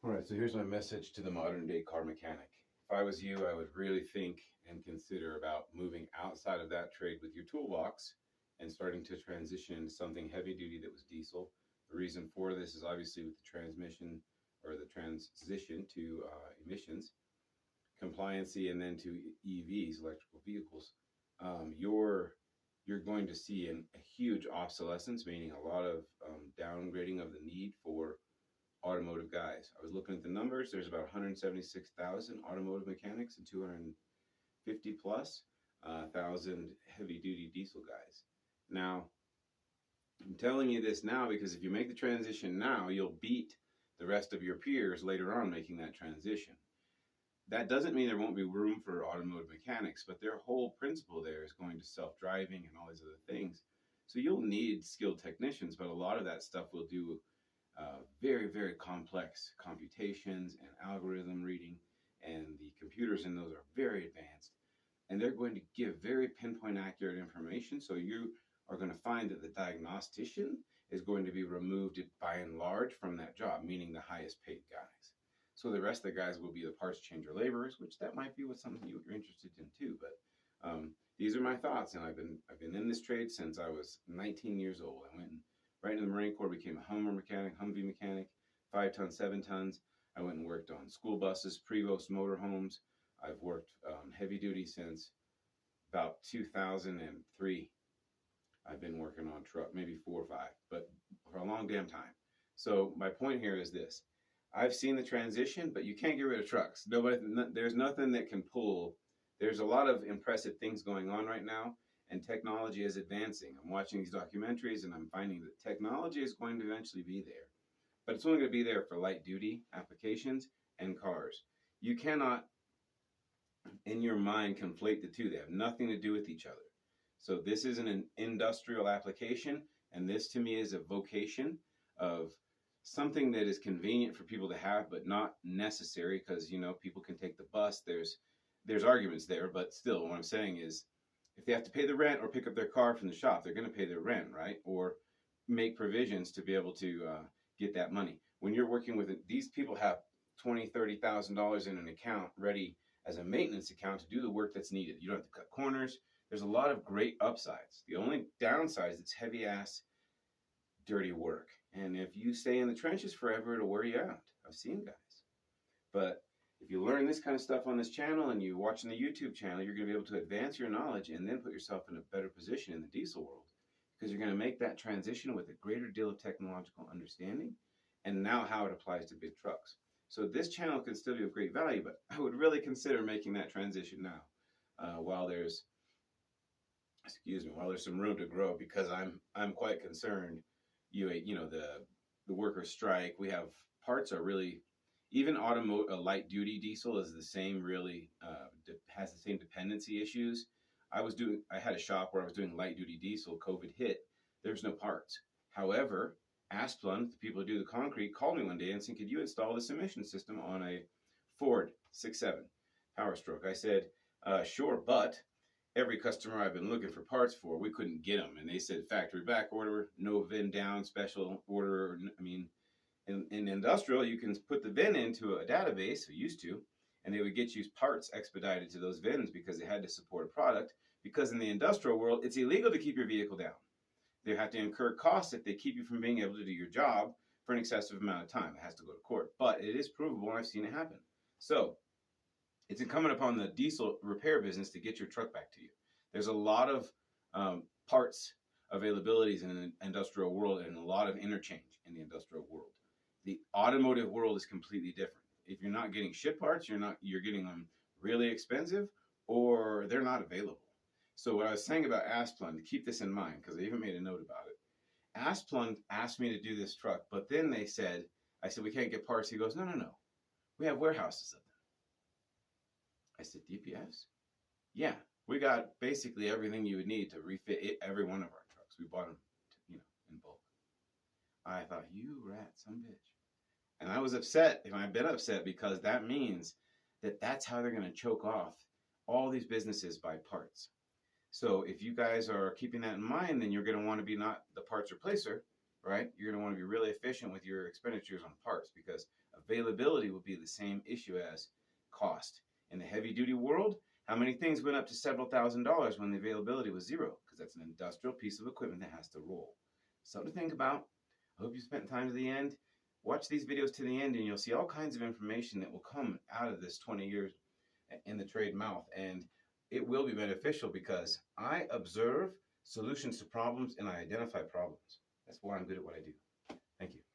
All right, so here's my message to the modern day car mechanic. If I was you, I would really think and consider about moving outside of that trade with your toolbox and starting to transition into something heavy duty that was diesel. The reason for this is obviously with the transmission or the transition to emissions, compliancy, and then to EVs, electrical vehicles. You're going to see a huge obsolescence, meaning a lot of downgrading of the need for automotive guys. I was looking at the numbers. There's about 176,000 automotive mechanics and 250 plus thousand heavy duty diesel guys. Now, I'm telling you this now because if you make the transition now, you'll beat the rest of your peers later on making that transition. That doesn't mean there won't be room for automotive mechanics, but their whole principle there is going to self-driving and all these other things. So you'll need skilled technicians, but a lot of that stuff will do very, very complex computations and algorithm reading, and the computers in those are very advanced, and they're going to give very pinpoint accurate information. So you are going to find that the diagnostician is going to be removed by and large from that job, meaning the highest paid guys. So the rest of the guys will be the parts changer laborers, which that might be what something you're interested in too. But these are my thoughts, and I've been in this trade since I was 19 years old. I went right in the Marine Corps, became a Hummer mechanic, Humvee mechanic, 5 tons, 7 tons. I went and worked on school buses, Prevost motorhomes. I've worked heavy duty since about 2003. I've been working on truck, maybe 4 or 5, but for a long damn time. So my point here is this. I've seen the transition, but you can't get rid of trucks. There's nothing that can pull. There's a lot of impressive things going on right now, and technology is advancing. I'm watching these documentaries, and I'm finding that technology is going to eventually be there. But it's only going to be there for light duty applications and cars. You cannot, in your mind, conflate the two. They have nothing to do with each other. So this is an industrial application, and this to me is a vocation of something that is convenient for people to have, but not necessary, because people can take the bus. There's arguments there, but still, what I'm saying is, if they have to pay the rent or pick up their car from the shop, they're going to pay their rent, right? Or make provisions to be able to get that money. When you're working with it, these people have $20,000, $30,000 in an account ready as a maintenance account to do the work that's needed. You don't have to cut corners. There's a lot of great upsides. The only downside is it's heavy ass, dirty work. And if you stay in the trenches forever, it'll wear you out. I've seen guys. But if you learn this kind of stuff on this channel and you're watching the YouTube channel, you're going to be able to advance your knowledge and then put yourself in a better position in the diesel world, because you're going to make that transition with a greater deal of technological understanding and now how it applies to big trucks. So this channel can still be of great value, but I would really consider making that transition now while there's some room to grow, because I'm quite concerned. The workers strike. We have parts are really, even a light duty diesel is the same, really has the same dependency issues. I had a shop where I was doing light duty diesel. COVID hit. There's no parts. However, Asplund, the people who do the concrete, called me one day and said, "Could you install this emission system on a Ford 6.7 Power Stroke?" I said, "Sure, but every customer I've been looking for parts for, we couldn't get them." And they said factory back order, no VIN down, special order. I mean, in industrial, you can put the VIN into a database, or used to, and they would get you parts expedited to those VINs because they had to support a product. Because in the industrial world, it's illegal to keep your vehicle down. They have to incur costs if they keep you from being able to do your job for an excessive amount of time. It has to go to court, but it is provable, and I've seen it happen. So it's incumbent upon the diesel repair business to get your truck back to you. There's a lot of parts availabilities in the industrial world, and a lot of interchange in the industrial world. The automotive world is completely different. If you're not getting shit parts, you're getting them really expensive, or they're not available. So what I was saying about Asplund, keep this in mind, because I even made a note about it. Asplund asked me to do this truck, but then I said, "We can't get parts." He goes, No. We have warehouses of them. I said, "DPS? Yeah, we got basically everything you would need to refit every one of our trucks. We bought them, in bulk." I thought, you rat, some bitch. And I was upset, and I've been upset, because that means that's how they're going to choke off all these businesses by parts. So if you guys are keeping that in mind, then you're going to want to be not the parts replacer, right? You're going to want to be really efficient with your expenditures on parts because availability will be the same issue as cost. In the heavy duty world, how many things went up to several $1,000s when the availability was zero? Because that's an industrial piece of equipment that has to roll. Something to think about. I hope you spent time to the end. Watch these videos to the end and you'll see all kinds of information that will come out of this 20 years in the trade mouth. And it will be beneficial because I observe solutions to problems and I identify problems. That's why I'm good at what I do. Thank you.